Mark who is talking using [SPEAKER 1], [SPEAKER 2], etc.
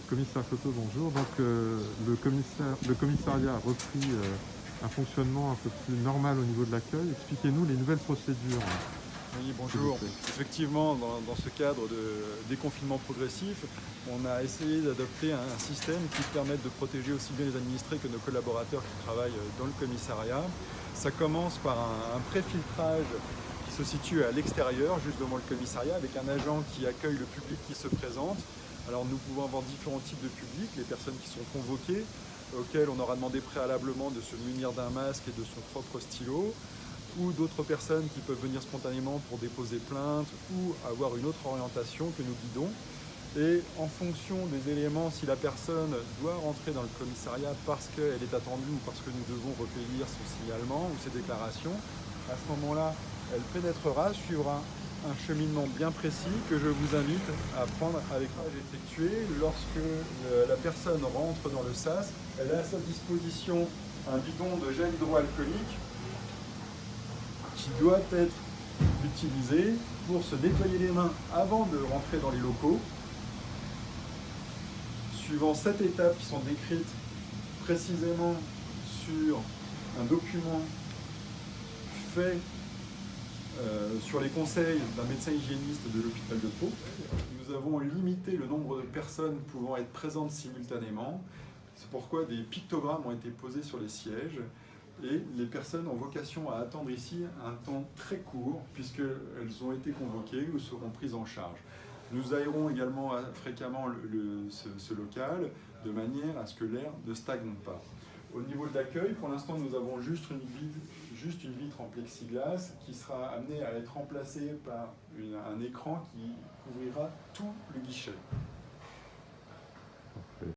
[SPEAKER 1] Commissaire Coteau, bonjour. Donc, le commissariat a repris un fonctionnement un peu plus normal au niveau de l'accueil. Expliquez-nous les nouvelles procédures,
[SPEAKER 2] Oui,
[SPEAKER 1] s'il vous
[SPEAKER 2] bonjour.
[SPEAKER 1] plaît.
[SPEAKER 2] Effectivement, dans ce cadre de déconfinement progressif, on a essayé d'adopter un système qui permette de protéger aussi bien les administrés que nos collaborateurs qui travaillent dans le commissariat. Ça commence par un préfiltrage qui se situe à l'extérieur, juste devant le commissariat, avec un agent qui accueille le public qui se présente. Alors nous pouvons avoir différents types de publics, les personnes qui sont convoquées, auxquelles on aura demandé préalablement de se munir d'un masque et de son propre stylo, ou d'autres personnes qui peuvent venir spontanément pour déposer plainte ou avoir une autre orientation que nous guidons. Et en fonction des éléments, si la personne doit rentrer dans le commissariat parce qu'elle est attendue ou parce que nous devons recueillir son signalement ou ses déclarations, à ce moment-là, elle pénétrera, suivra un cheminement bien précis que je vous invite à prendre avec moi. Effectué lorsque la personne rentre dans le sas, elle a à sa disposition un bidon de gel hydroalcoolique qui doit être utilisé pour se nettoyer les mains avant de rentrer dans les locaux, suivant 7 étapes qui sont décrites précisément sur un document fait sur les conseils d'un médecin hygiéniste de l'hôpital de Pau. Nous avons limité le nombre de personnes pouvant être présentes simultanément. C'est pourquoi des pictogrammes ont été posés sur les sièges. Et les personnes ont vocation à attendre ici un temps très court, puisqu'elles ont été convoquées ou seront prises en charge. Nous aérons également fréquemment ce local, de manière à ce que l'air ne stagne pas. Au niveau de l'accueil, pour l'instant, nous avons juste une vitre en plexiglas qui sera amenée à être remplacée par un écran qui couvrira tout le guichet.